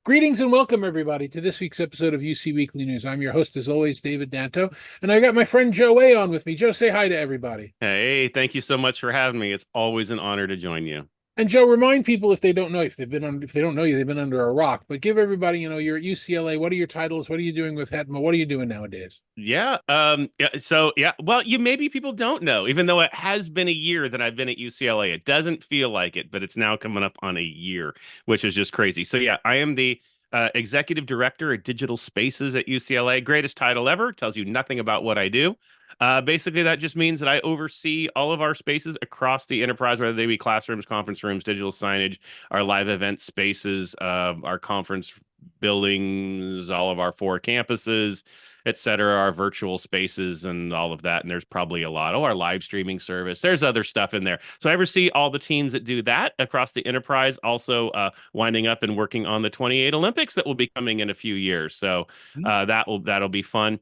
Greetings and welcome, everybody, to this week's episode of UC Weekly News. I'm your host, as always, David Danto, and I got my friend Joe A on with me. Joe, say hi to everybody. Hey, thank you so much for having me. It's always an honor to join you. And Joe, remind people if they don't know if they don't know you, they've been under a rock. But give everybody, you're at UCLA. What are your titles? What are you doing with HETMA? What are you doing nowadays? Well, you maybe people don't know, even though it has been a year that I've been at UCLA. It doesn't feel like it, but it's now coming up on a year, which is just crazy. So yeah, I am the executive director at digital spaces at UCLA. Greatest title ever. Tells you nothing about what I do. Basically, that just means that I oversee all of our spaces across the enterprise, whether they be classrooms, conference rooms, digital signage, our live event spaces, our conference buildings, all of our four campuses, et cetera, our virtual spaces and all of that. And there's probably a lot. Oh, our live streaming service. There's other stuff in there. So I oversee all the teams that do that across the enterprise, also winding up and working on the 28 Olympics that will be coming in a few years. So that'll be fun.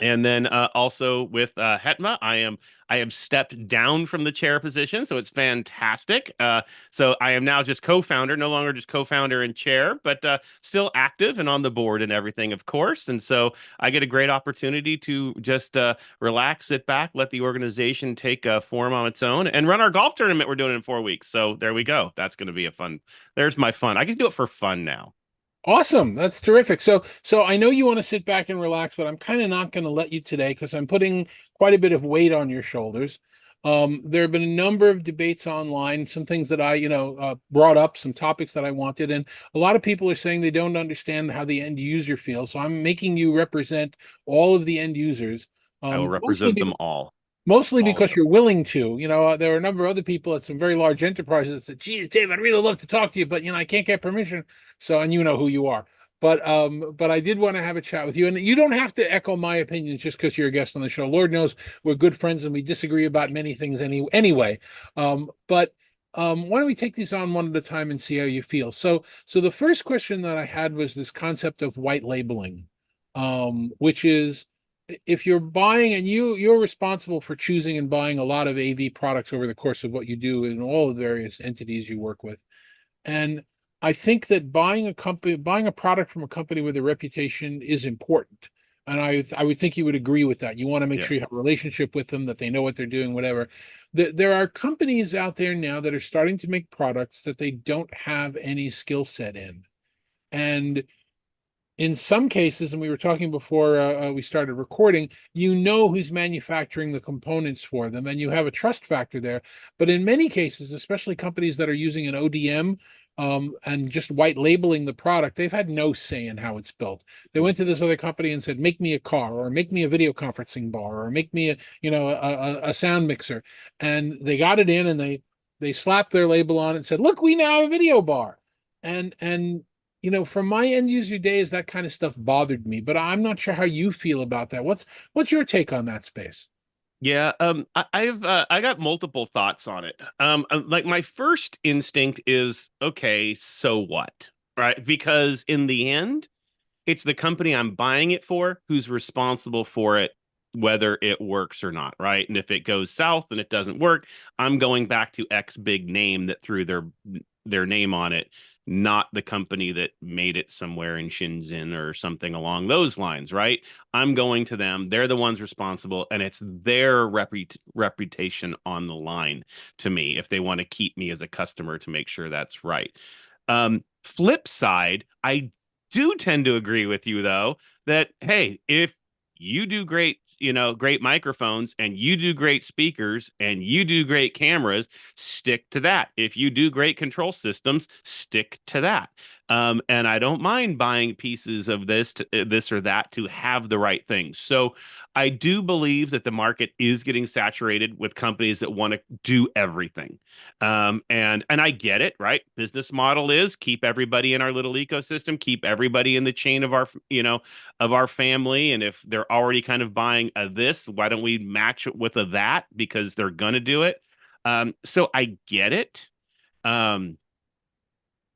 And then also with Hetma, I am stepped down from the chair position, so it's fantastic. So I am now just co-founder, no longer just co-founder and chair, but still active and on the board and everything, of course. And so I get a great opportunity to just relax, sit back, let the organization take form on its own, and run our golf tournament we're doing in 4 weeks. So there we go. That's going to be a fun. There's my fun. I can do it for fun now. Awesome. That's terrific. So I know you want to sit back and relax, but I'm kind of not going to let you today because I'm putting quite a bit of weight on your shoulders. There have been a number of debates online, some things that I brought up, some topics that I wanted, and a lot of people are saying they don't understand how the end user feels. So I'm making you represent all of the end users, I will mostly represent them mostly all of because them. you're willing to. There are a number of other people at some very large enterprises that said, geez, Dave, I'd really love to talk to you, but I can't get permission. So, and you know who you are. But I did want to have a chat with you. And you don't have to echo my opinions just because you're a guest on the show. Lord knows we're good friends and we disagree about many things anyway. Why don't we take these on one at a time and see how you feel? So the first question that I had was this concept of white labeling, which is if you're buying and you're responsible for choosing and buying a lot of AV products over the course of what you do in all the various entities you work with. And I think that buying a product from a company with a reputation is important. And I would think you would agree with that. You want to make sure you Yes. have a relationship with them, that they know what they're doing, whatever. There are companies out there now that are starting to make products that they don't have any skill set in. And in some cases, and we were talking before we started recording, who's manufacturing the components for them, and you have a trust factor there. But in many cases, especially companies that are using an ODM and just white labeling the product, they've had no say in how it's built. They went to this other company and said, "Make me a car, or make me a video conferencing bar, or make me a sound mixer," and they got it in, and they slapped their label on it and said, "Look, we now have a video bar," and from my end user days, that kind of stuff bothered me, but I'm not sure how you feel about that. What's your take on that space? Yeah, I got multiple thoughts on it. Like my first instinct is, okay, so what? Right? Because in the end, it's the company I'm buying it for who's responsible for it, whether it works or not, right? And if it goes south and it doesn't work, I'm going back to X big name that threw their name on it, not the company that made it somewhere in Shenzhen or something along those lines, right? I'm going to them. They're the ones responsible, and it's their reputation on the line to me if they want to keep me as a customer to make sure that's right. Flip side, I do tend to agree with you though that hey, if you do great, great microphones and you do great speakers and you do great cameras, stick to that. If you do great control systems, stick to that. And I don't mind buying pieces of this or that to have the right things. So I do believe that the market is getting saturated with companies that want to do everything. And I get it, right? Business model is keep everybody in our little ecosystem, keep everybody in the chain of our family. And if they're already kind of buying a this, why don't we match it with a that because they're gonna do it? So I get it. Um,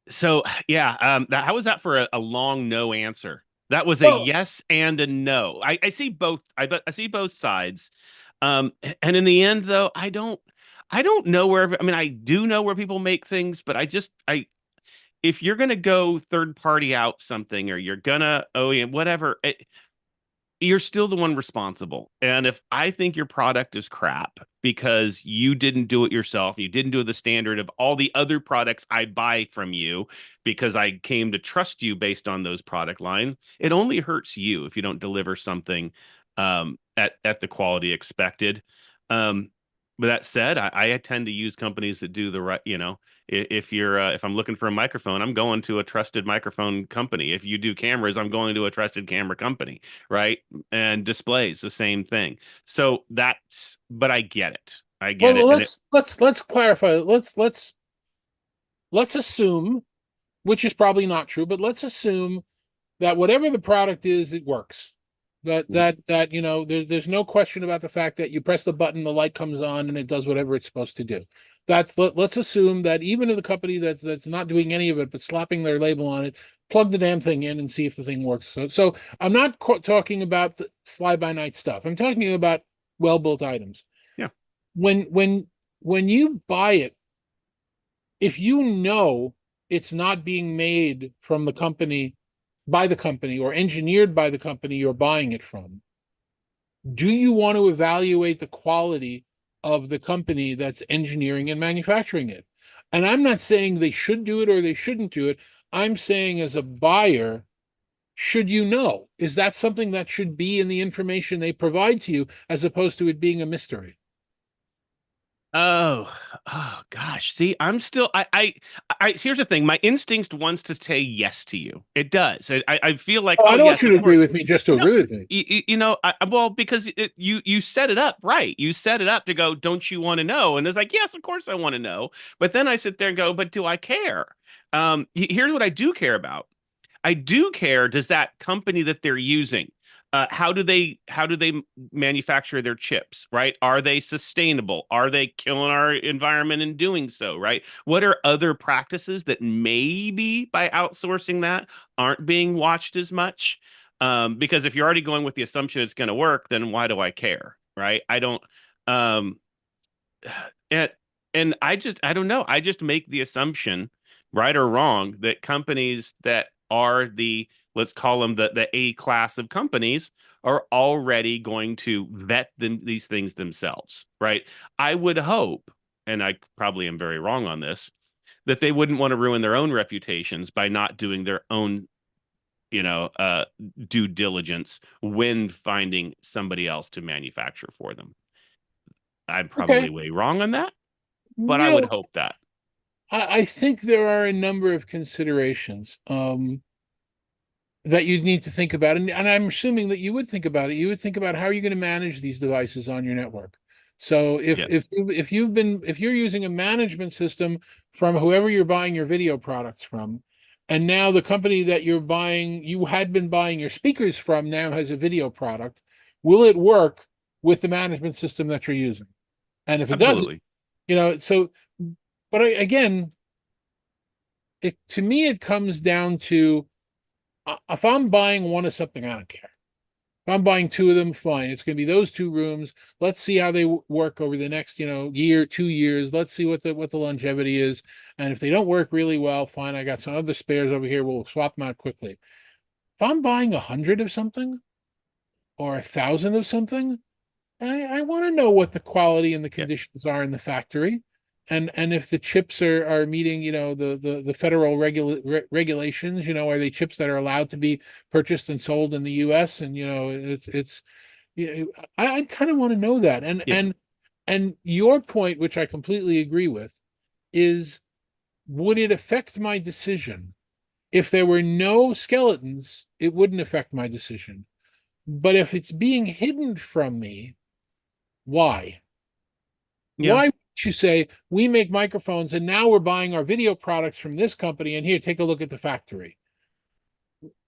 so yeah, how was that for a long no answer? That was a Well, yes and a no. I see both. I see both sides. And in the end, though, I don't know where. I mean, I do know where people make things, but if you're going to go third party out something, or you're gonna OEM whatever, you're still the one responsible. And if I think your product is crap because you didn't do it yourself, you didn't do the standard of all the other products I buy from you because I came to trust you based on those product line, it only hurts you if you don't deliver something at the quality expected. Um, but that said, I tend to use companies that do the right, if I'm looking for a microphone, I'm going to a trusted microphone company. If you do cameras, I'm going to a trusted camera company, right? And displays, the same thing. So but I get it. I Well, get it. And it, let's clarify. Let's assume, which is probably not true, but let's assume that whatever the product is, it works. That there's no question about the fact that you press the button, the light comes on, and it does whatever it's supposed to do. Let's assume that even if the company that's not doing any of it but slapping their label on it, plug the damn thing in and see if the thing works. So I'm not talking about the fly by night stuff. I'm talking about well built items. yeah. When you buy it, if you know it's not being made from the company, by the company, or engineered by the company you're buying it from, do you want to evaluate the quality of the company that's engineering and manufacturing it? And I'm not saying they should do it or they shouldn't do it. I'm saying, as a buyer, should you know? Is that something that should be in the information they provide to you, as opposed to it being a mystery? Oh, oh gosh. See, I'm still here's the thing. My instinct wants to say yes to you. It does. I feel like, Oh, oh I don't want yes, you to of agree course. with me just to No, agree with me. well, because you set it up right. You set it up to go, don't you want to know? And it's like, yes, of course I want to know. But then I sit there and go, but do I care? Here's what I do care about. I do care. Does that company that they're using, how do they manufacture their chips, right? Are they sustainable? Are they killing our environment in doing so, right? What are other practices that maybe by outsourcing that aren't being watched as much? Because if you're already going with the assumption it's going to work, then why do I care, right? I don't. Um, and I don't know. I just make the assumption, right or wrong, that companies that are let's call them the A class of companies are already going to vet these things themselves, right? I would hope, and I probably am very wrong on this, that they wouldn't want to ruin their own reputations by not doing their own, you know, uh, due diligence when finding somebody else to manufacture for them. I'm probably Okay. way wrong on that, but I Yeah, would hope that. I think there are a number of considerations. That you'd need to think about. And I'm assuming that you would think about it. You would think about, how are you going to manage these devices on your network? So Yeah. if you're using a management system from whoever you're buying your video products from, and now the company that you had been buying your speakers from, now has a video product, will it work with the management system that you're using? And if it doesn't, Absolutely. so, but again, to me, it comes down to, if I'm buying one of something, I don't care. If I'm buying two of them, fine. It's going to be those two rooms. Let's see how they work over the next, year, 2 years. Let's see what the longevity is. And if they don't work really well, fine. I got some other spares over here. We'll swap them out quickly. If I'm buying 100 of something or 1,000 of something, I want to know what the quality and the Yeah. conditions are in the factory, and if the chips are meeting, the federal regulations. Are they chips that are allowed to be purchased and sold in the U.S.? And it's I kind of want to know that. And Yeah. and and your point, which I completely agree with, is, would it affect my decision? If there were no skeletons, it wouldn't affect my decision. But if it's being hidden from me, why? Yeah. Why would you say, we make microphones and now we're buying our video products from this company, and here, take a look at the factory?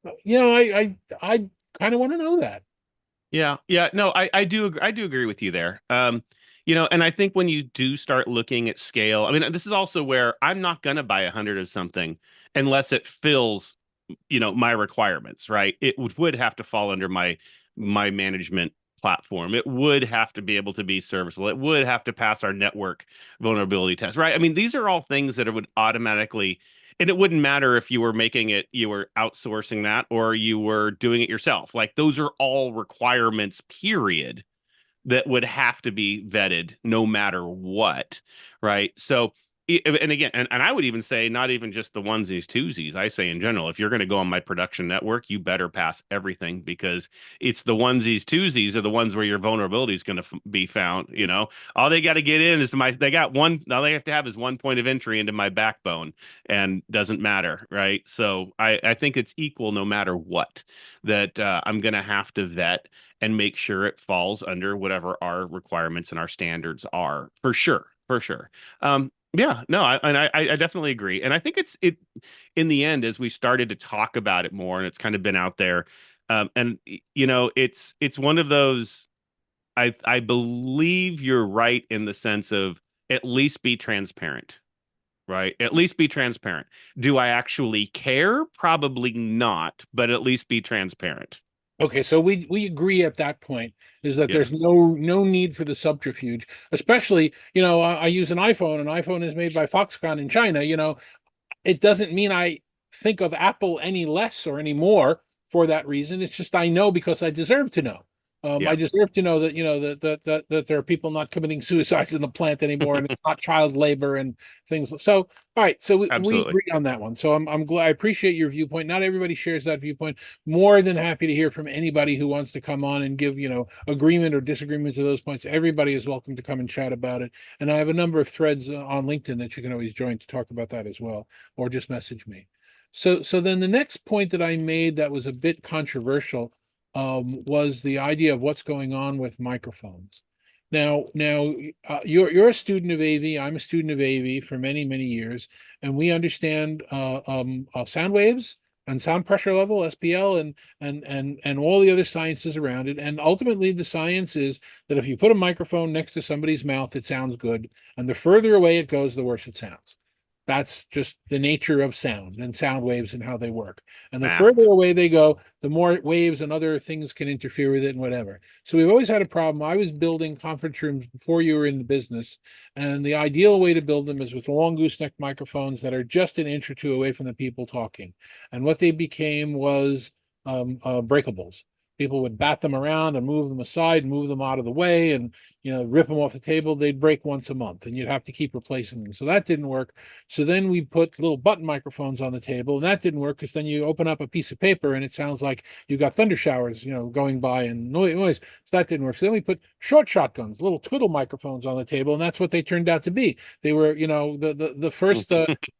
I kind of want to know that. Yeah. Yeah. No, I do agree with you there. And I think when you do start looking at scale, I mean, this is also where I'm not gonna buy 100 of something unless it fills, my requirements, right? It would have to fall under my management platform. It would have to be able to be serviceable. It would have to pass our network vulnerability test, right? I mean, these are all things that would automatically, And it wouldn't matter if you were making it, you were outsourcing that or you were doing it yourself. Like those are all requirements, period, that would have to be vetted no matter what, right? So, and again, and I would even say not even just the onesies, twosies. I say in general, if you're going to go on my production network, you better pass everything because it's the onesies, twosies are the ones where your vulnerability is going to be found. You know, all they got to get in is my, they got one, all they have to have is one point of entry into my backbone and doesn't matter, right? So I think it's equal no matter what that I'm going to have to vet and make sure it falls under whatever our requirements and our standards are for sure, for sure. Yeah, no, I definitely agree, and I think it in the end as we started to talk about it more, and it's kind of been out there, and you know, it's one of those. I believe you're right in the sense of at least be transparent, right? At least be transparent. Do I actually care? Probably not, but at least be transparent. Okay, so we agree at that point is that Yeah, there's no need for the subterfuge, especially, I use an iPhone. An iPhone is made by Foxconn in China. It doesn't mean I think of Apple any less or any more for that reason. It's just I know because I deserve to know. I yeah, deserve to know that that there are people not committing suicides in the plant anymore, and it's not child labor and things. So, all right, so we absolutely. agree on that one. So I'm glad. I appreciate your viewpoint. Not everybody shares that viewpoint. More than happy to hear from anybody who wants to come on and give agreement or disagreement to those points. Everybody is welcome to come and chat about it. And I have a number of threads on LinkedIn that you can always join to talk about that as well, or just message me. So then the next point that I made that was a bit controversial was the idea of what's going on with microphones. Now, you're a student of AV. I'm a student of AV for many years, and we understand sound waves and sound pressure level, SPL, and all the other sciences around it. And ultimately, the science is that if you put a microphone next to somebody's mouth, it sounds good, and the further away it goes, the worse it sounds. That's just the nature of sound and sound waves and how they work. And the further Math. away they go, the more waves and other things can interfere with it and whatever. So we've always had a problem. I was building conference rooms before you were in the business, and the ideal way to build them is with long gooseneck microphones that are just an inch or two away from the people talking. And what they became was breakables. People would bat them around and move them aside, move them out of the way, and rip them off the table. They'd break once a month, and you'd have to keep replacing them. So that didn't work. So then we put little button microphones on the table, and that didn't work because then you open up a piece of paper and it sounds like you got thunder showers, going by and noise. So that didn't work. So then we put short shotguns, little twiddle microphones on the table, and that's what they turned out to be. They were, the first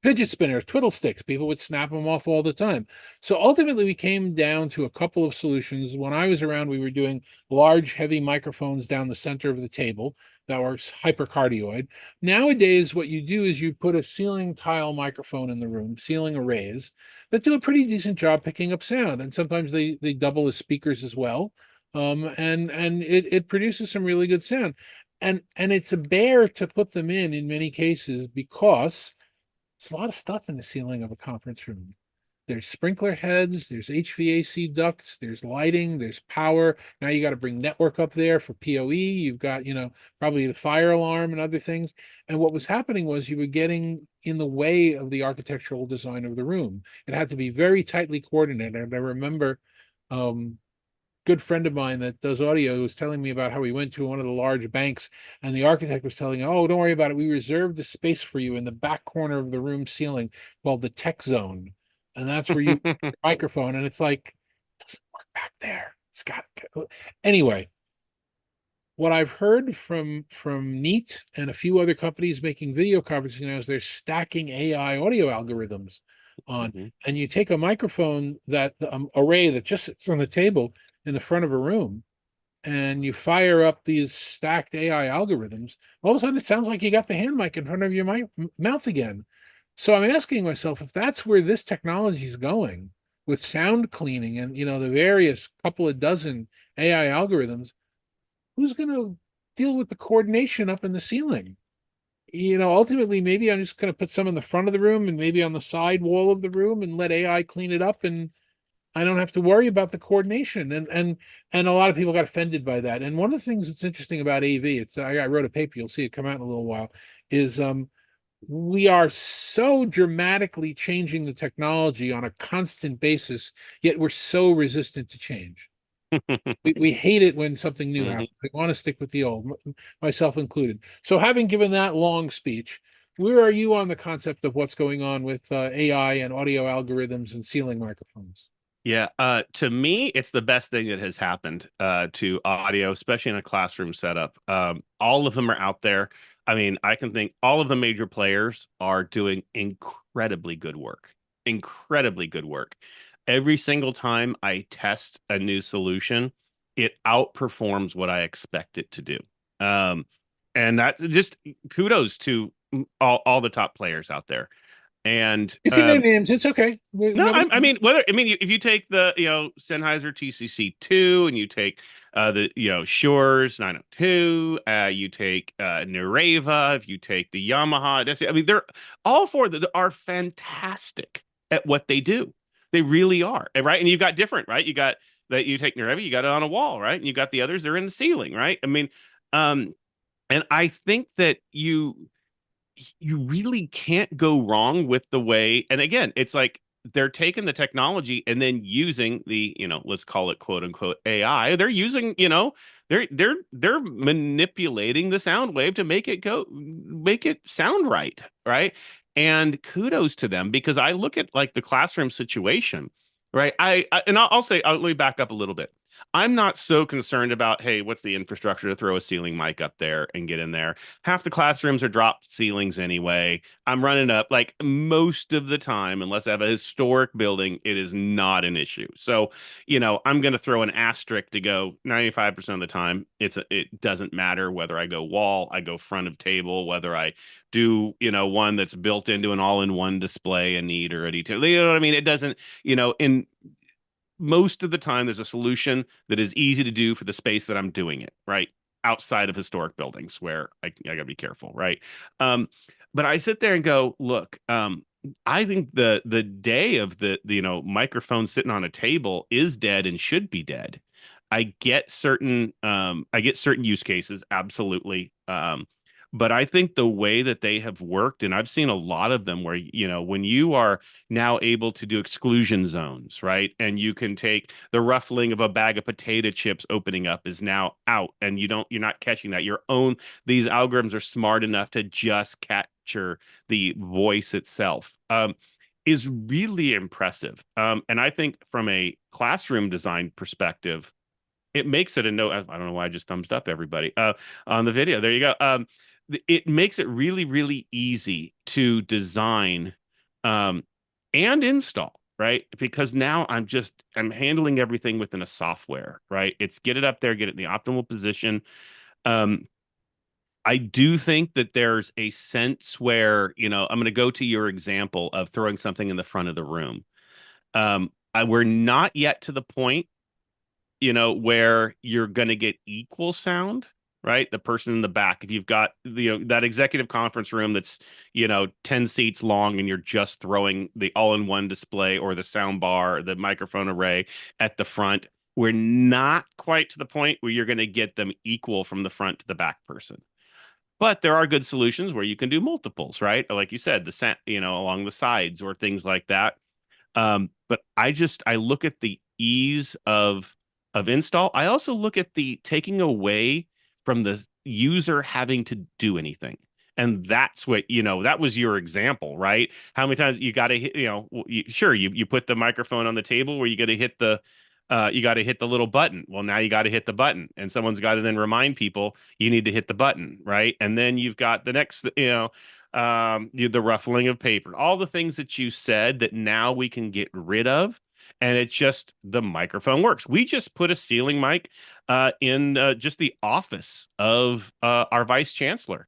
fidget spinners, twiddle sticks. People would snap them off all the time. So ultimately, we came down to a couple of solutions. When I was around, we were doing large, heavy microphones down the center of the table that were hypercardioid. Nowadays, what you do is you put a ceiling tile microphone in the room, ceiling arrays that do a pretty decent job picking up sound, and sometimes they double as speakers as well. And it produces some really good sound, and it's a bear to put them in many cases because it's a lot of stuff in the ceiling of a conference room. There's sprinkler heads, there's HVAC ducts, there's lighting, there's power. Now you got to bring network up there for PoE. You've got, probably the fire alarm and other things. And what was happening was you were getting in the way of the architectural design of the room. It had to be very tightly coordinated. And I remember good friend of mine that does audio was telling me about how he went to one of the large banks, and the architect was telling him, "Oh, don't worry about it. We reserved a space for you in the back corner of the room ceiling called the tech zone, and that's where you put your microphone." And it's like, it doesn't work back there. It's got anyway. What I've heard from Neat and a few other companies making video conferencing now is they're stacking AI audio algorithms on, Mhm. and you take a microphone that array that just sits on the table in the front of a room, and you fire up these stacked AI algorithms. All of a sudden, it sounds like you got the hand mic in front of your mouth again. So I'm asking myself if that's where this technology is going with sound cleaning and the various couple of dozen AI algorithms, who's going to deal with the coordination up in the ceiling? Ultimately, maybe I'm just going to put some in the front of the room and maybe on the side wall of the room and let AI clean it up, and I don't have to worry about the coordination. And a lot of people got offended by that. And one of the things that's interesting about AV, I wrote a paper, you'll see it come out in a little while, is we are so dramatically changing the technology on a constant basis, yet we're so resistant to change. We hate it when something new Mhm. happens. We want to stick with the old, myself included. So, having given that long speech, where are you on the concept of what's going on with AI and audio algorithms and ceiling microphones? Yeah, to me, it's the best thing that has happened to audio, especially in a classroom setup. All of them are out there. I mean, I can think all of the major players are doing incredibly good work. Incredibly good work. Every single time I test a new solution, it outperforms what I expect it to do. Um, and that just kudos to all the top players out there. And You can name names. It's okay. no, Nobody. I mean whether I mean if you take the Sennheiser TCC2 and you take the Shure 902, you take Nereva, if you take the Yamaha, I mean they're all four that are fantastic at what they do. They really are, right? And you've got different, right? You got that you take Nereva, you got it on a wall, right? And you got the others, they're in the ceiling, right? I mean, um, and I think that you really can't go wrong with the way. And again, it's like they're taking the technology and then using the, let's call it quote unquote AI. They're using, they're manipulating the sound wave to make it sound right, right? And kudos to them because I look at like the classroom situation, right? And I'll say, let me back up a little bit. I'm not so concerned about, hey, what's the infrastructure to throw a ceiling mic up there and get in there? Half the classrooms are drop ceilings anyway. I'm running up like most of the time, unless I have a historic building, it is not an issue. So, I'm going to throw an asterisk to go 95% of the time. It doesn't matter whether I go wall, I go front of table, whether I do, one that's built into an all-in-one display, a need or a detail. You know what I mean? It doesn't, in most of the time there's a solution that is easy to do for the space that I'm doing it, right? Outside of historic buildings where I gotta be careful, right? Um, but I sit there and go, look, I think the day of the microphone sitting on a table is dead and should be dead. I get certain use cases, absolutely. But I think the way that they have worked, and I've seen a lot of them where, when you are now able to do exclusion zones, right? And you can take the ruffling of a bag of potato chips opening up is now out, and you're not catching that. These algorithms are smart enough to just capture the voice itself. Is really impressive. And I think from a classroom design perspective, it makes it a no. I don't know why I just thumbs up everybody on the video. There you go. It makes it really, really easy to design um, and install, right? Because now I'm handling everything within a software, right? It's get it up there, get it in the optimal position. Um, I do think that there's a sense where, I'm going to go to your example of throwing something in the front of the room. We're not yet to the point where you're going to get equal sound, right? The person in the back, if you've got that executive conference room that's 10 seats long and you're just throwing the all-in-one display or the sound bar, or the microphone array at the front, we're not quite to the point where you're going to get them equal from the front to the back person. But there are good solutions where you can do multiples, right? Like you said, along the sides or things like that. But I look at the ease of install. I also look at the taking away from the user having to do anything. And that's what, that was your example, right? How many times you got to hit, sure, you put the microphone on the table where you got to hit the little button. Well, now you got to hit the button, and someone's got to then remind people you need to hit the button, right? And then you've got the next, the ruffling of paper, all the things that you said that now we can get rid of. And it's just the microphone works. We just put a ceiling mic in just the office of our vice chancellor.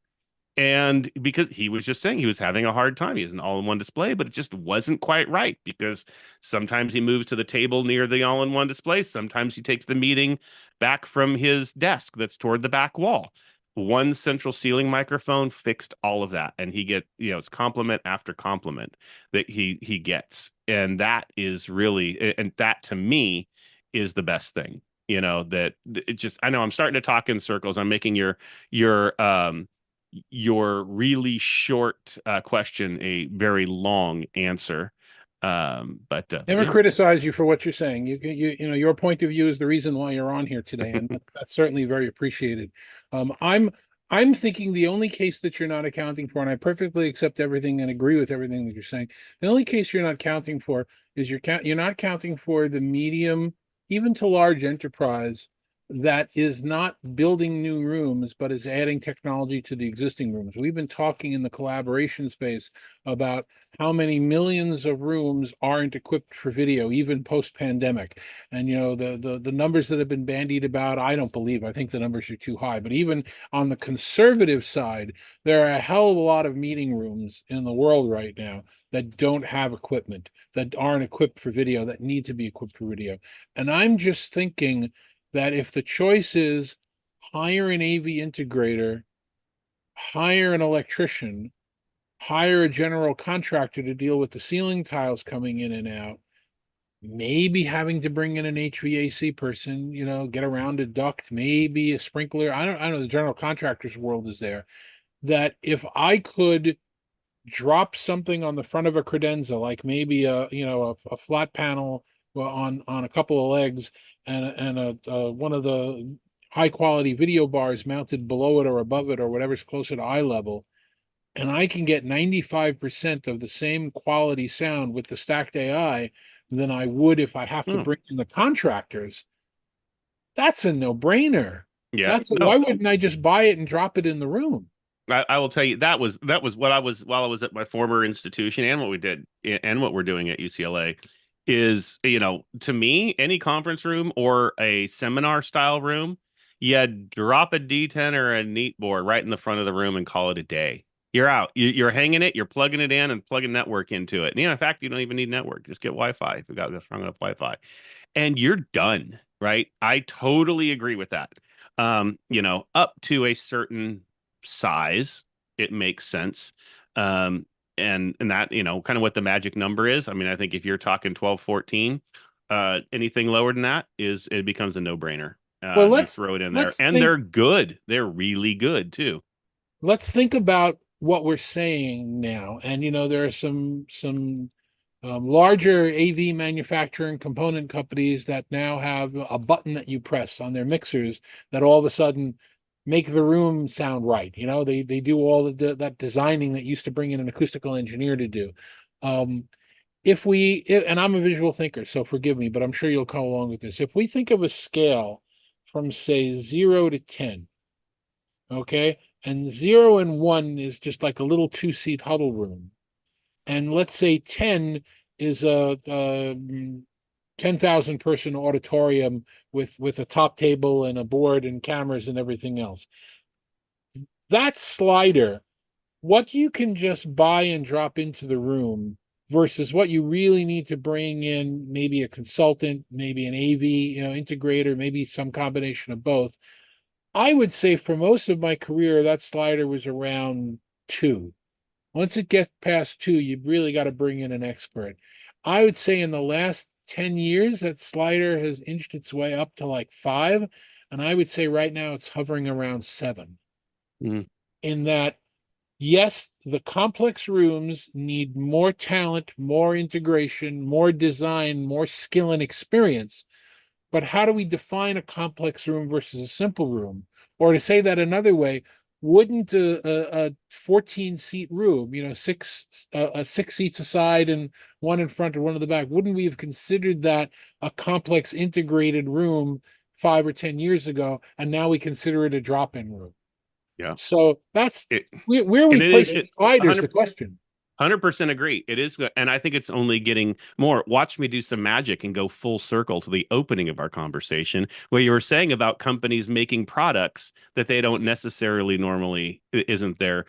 And because he was just saying he was having a hard time, he has an all-in-one display, but it just wasn't quite right because sometimes he moves to the table near the all-in-one display. Sometimes he takes the meeting back from his desk that's toward the back wall. One central ceiling microphone fixed all of that, and he get it's compliment after compliment that he gets, and that is really, and that to me is the best thing. That it just, I know I'm starting to talk in circles. I'm making your your really short question a very long answer. But Never yeah. criticize you for what you're saying. You know, your point of view is the reason why you're on here today, and that's certainly very appreciated. I'm thinking the only case that you're not accounting for, and I perfectly accept everything and agree with everything that you're saying. The only case you're not counting for is you're not counting for the medium, even to large enterprise that is not building new rooms, but is adding technology to the existing rooms. We've been talking in the collaboration space about how many millions of rooms aren't equipped for video, even post-pandemic. And you know, the numbers that have been bandied about, I don't believe. I think the numbers are too high. But even on the conservative side, there are a hell of a lot of meeting rooms in the world right now that don't have equipment, that aren't equipped for video, that need to be equipped for video. And I'm just thinking that if the choice is hire an AV integrator, hire an electrician, hire a general contractor to deal with the ceiling tiles coming in and out, maybe having to bring in an HVAC person, you know, get around a duct, maybe a sprinkler. I don't know, the general contractor's world is there. That if I could drop something on the front of a credenza, like maybe a, you know, a flat panel on a couple of legs, and one of the high quality video bars mounted below it or above it or whatever's closer to eye level, and I can get 95% of the same quality sound with the stacked AI than I would if I have to Hmm. bring in the contractors. That's a no-brainer. Yeah. That's No, why wouldn't I just buy it and drop it in the room? I will tell you that was what I was while I was at my former institution, and what we did and what we're doing at UCLA is, to me, any conference room or a seminar style room, you drop a D10 or a neat board right in the front of the room and call it a day. You're out. You're hanging it, you're plugging it in and plugging network into it. And, in fact, you don't even need network. Just get Wi-Fi if you got strong enough Wi-Fi, and you're done, right? I totally agree with that. Up to a certain size, it makes sense. Um, and that, kind of what the magic number is. I mean, I think if you're talking 12, 14, anything lower than that it becomes a no-brainer. Well, You throw it in there, let's and think they're good. They're really good too. let's think about what we're saying now. And you know, there are some larger AV manufacturing component companies that now have a button that you press on their mixers that all of a sudden make the room sound right. You know, they do all that designing that used to bring in an acoustical engineer to do. Um, and I'm a visual thinker, so forgive me, but I'm sure you'll come along with this. If we think of a scale from say 0 to 10, okay, and 0 and 1 is just like a little two-seat huddle room, and let's say 10 is a 10,000 person auditorium with a top table and a board and cameras and everything else. That slider, what you can just buy and drop into the room versus what you really need to bring in, maybe a consultant, maybe an AV, integrator, maybe some combination of both. I would say for most of my career, that slider was around 2. Once it gets past 2, you've really got to bring in an expert. I would say in the last 10 years, that slider has inched its way up to like 5. And I would say right now it's hovering around 7. Mm, In that, yes, the complex rooms need more talent, more integration, more design, more skill and experience. But how do we define a complex room versus a simple room? Or to say that another way, wouldn't a 14 seat room, six seats aside and one in front and one in the back, wouldn't we have considered that a complex integrated room 5 or 10 years ago? And now we consider it a drop in room. yeah. So that's It where and we it is place the it spiders, the 100 question. 100% agree. It is good. And I think it's only getting more. Watch me do some magic and go full circle to the opening of our conversation, where you were saying about companies making products that they don't necessarily normally isn't their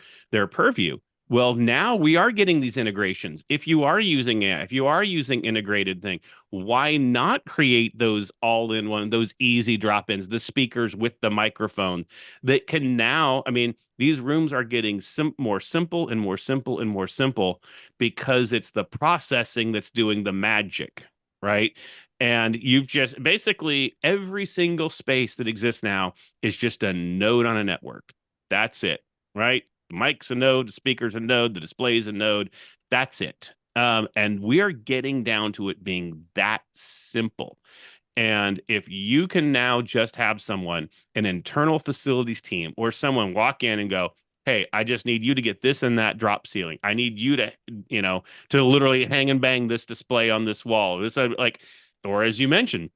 purview. Well, now we are getting these integrations. If you are using AI, if you are using integrated thing, why not create those all-in-one, those easy drop-ins, the speakers with the microphone that can now, I mean, these rooms are getting more simple and more simple and more simple because it's the processing that's doing the magic, right? And you've just basically every single space that exists now is just a node on a network. That's it, right? The mic's a node, the speaker's a node, the display's a node. That's it. And we are getting down to it being that simple. And if you can now just have someone, an internal facilities team, or someone walk in and go, "Hey, I just need you to get this and that drop ceiling. I need you to, to literally hang and bang this display on this wall." This like, or as you mentioned,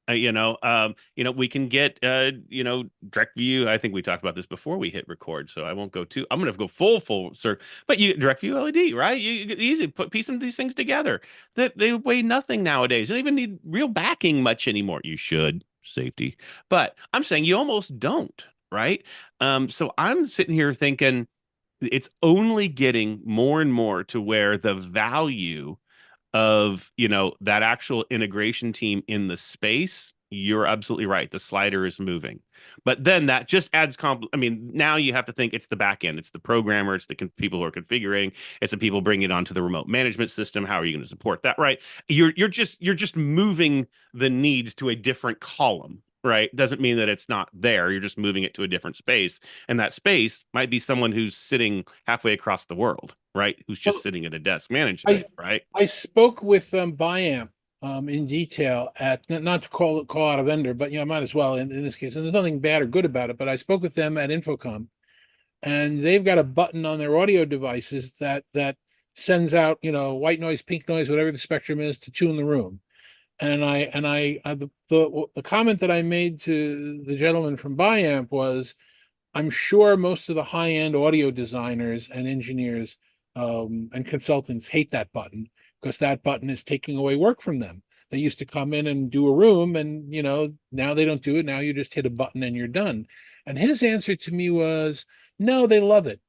we can get, direct view. I think we talked about this before we hit record, so I won't go too. I'm going to go full, sir. But you direct view LED, right? You easy piece some of these things together. That they weigh nothing nowadays. You don't even need real backing much anymore. You should safety, but I'm saying you almost don't, right? So I'm sitting here thinking it's only getting more and more to where the value of that actual integration team in the space, you're absolutely right, the slider is moving, but then that just adds I mean, now you have to think it's the back end, it's the programmer, it's the people who are configuring, it's the people bringing it onto the remote management system. How are you going to support that, right? You're just moving the needs to a different column, right? Doesn't mean that it's not there. You're just moving it to a different space, and that space might be someone who's sitting halfway across the world, right? Who's just Well, sitting at a desk managing I it, right? I spoke with Biamp in detail at, not to call out a vendor, but I might as well in this case. And there's nothing bad or good about it, but I spoke with them at Infocom, and they've got a button on their audio devices that sends out white noise, pink noise, whatever the spectrum is, to tune the room. The comment that I made to the gentleman from Biamp was, I'm sure most of the high-end audio designers and engineers and consultants hate that button, because that button is taking away work from them. They used to come in and do a room, and now they don't do it. Now you just hit a button and you're done. And his answer to me was, no, they love it,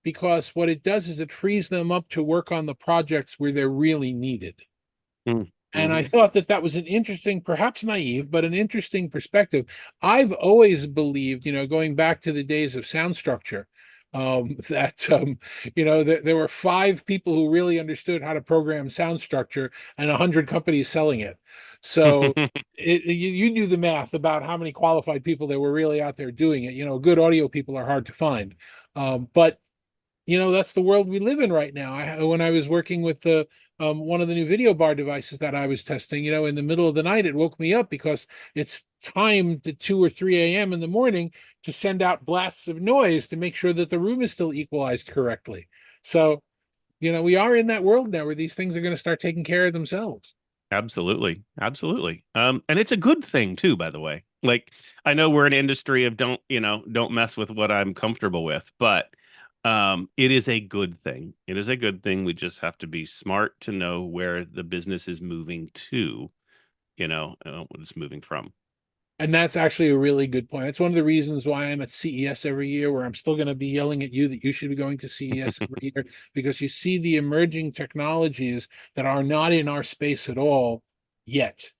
because what it does is it frees them up to work on the projects where they're really needed. And I Mm-hmm. thought that that was an interesting, perhaps naive, but an interesting perspective. I've always believed, going back to the days of sound structure, that there were five people who really understood how to program sound structure, and 100 companies selling it. So you do the math about how many qualified people there were really out there doing it. Good audio people are hard to find, but that's the world we live in right now. When I was working with the one of the new video bar devices that I was testing, in the middle of the night, it woke me up because it's timed at 2 or 3 a.m. in the morning to send out blasts of noise to make sure that the room is still equalized correctly. So, we are in that world now where these things are going to start taking care of themselves. Absolutely. Absolutely. And it's a good thing too, by the way. Like, I know we're an industry of don't mess with what I'm comfortable with, but it is a good thing. It is a good thing. We just have to be smart to know where the business is moving to, what it's moving from. And that's actually a really good point. That's one of the reasons why I'm at CES every year, where I'm still going to be yelling at you that you should be going to CES every year, because you see the emerging technologies that are not in our space at all yet.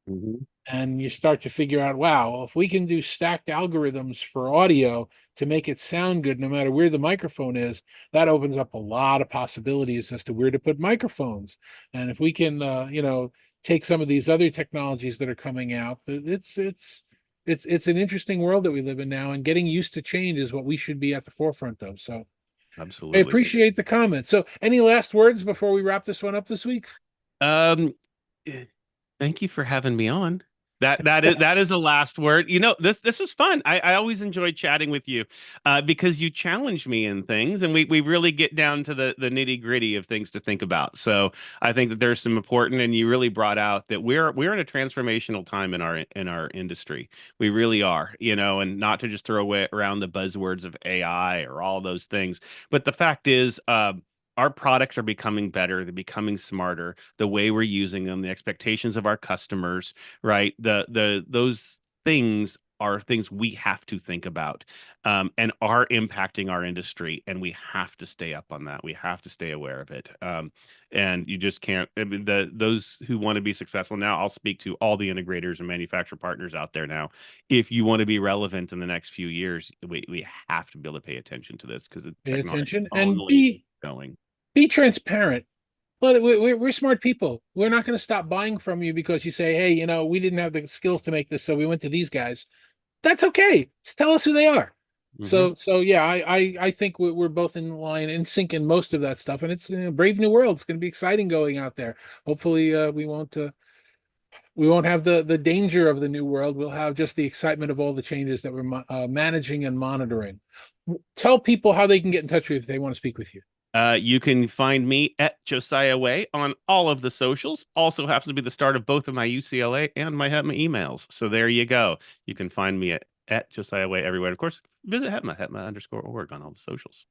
Mhm. And you start to figure out, wow, well, if we can do stacked algorithms for audio to make it sound good, no matter where the microphone is, that opens up a lot of possibilities as to where to put microphones. And if we can, take some of these other technologies that are coming out, it's an interesting world that we live in now, and getting used to change is what we should be at the forefront of. So I Absolutely. appreciate the comment. So any last words before we wrap this one up this week? Um, Thank you for having me on. That is the last word. This was fun. I always enjoy chatting with you, because you challenge me in things, and we really get down to the nitty gritty of things to think about. So I think that there's some important, and you really brought out that we're in a transformational time in our industry. We really are, and not to just throw away around the buzzwords of AI or all those things, but the fact is, our products are becoming better, they're becoming smarter, the way we're using them, the expectations of our customers, right? Those things are things we have to think about, and are impacting our industry, and we have to stay up on that. We have to stay aware of it. And you just can't. I mean, those who want to be successful now, I'll speak to all the integrators and manufacturer partners out there now. If you want to be relevant in the next few years, we have to be able to pay attention to this, because the Pay technology attention and only going. be transparent. But we're smart people. We're not going to stop buying from you because you say, hey, we didn't have the skills to make this, so we went to these guys. That's okay. Just tell us who they are. Hmm. So yeah, I think we're both in line in sync in most of that stuff, and it's a brave new world. It's going to be exciting going out there. Hopefully, we won't have the danger of the new world. We'll have just the excitement of all the changes that we're managing and monitoring. Tell people how they can get in touch with you if they want to speak with you. You can find me at Josiah Way on all of the socials. Also happens to be the start of both of my UCLA and my HETMA emails. So there you go. You can find me at Josiah Way everywhere. And of course, visit HETMA_org on all the socials.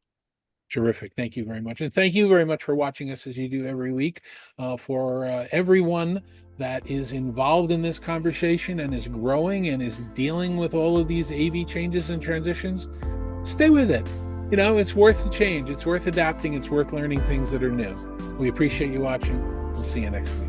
Terrific. Thank you very much. And thank you very much for watching us as you do every week. For everyone that is involved in this conversation and is growing and is dealing with all of these AV changes and transitions, stay with it. You know, it's worth the change. It's worth adapting. It's worth learning things that are new. We appreciate you watching. We'll see you next week.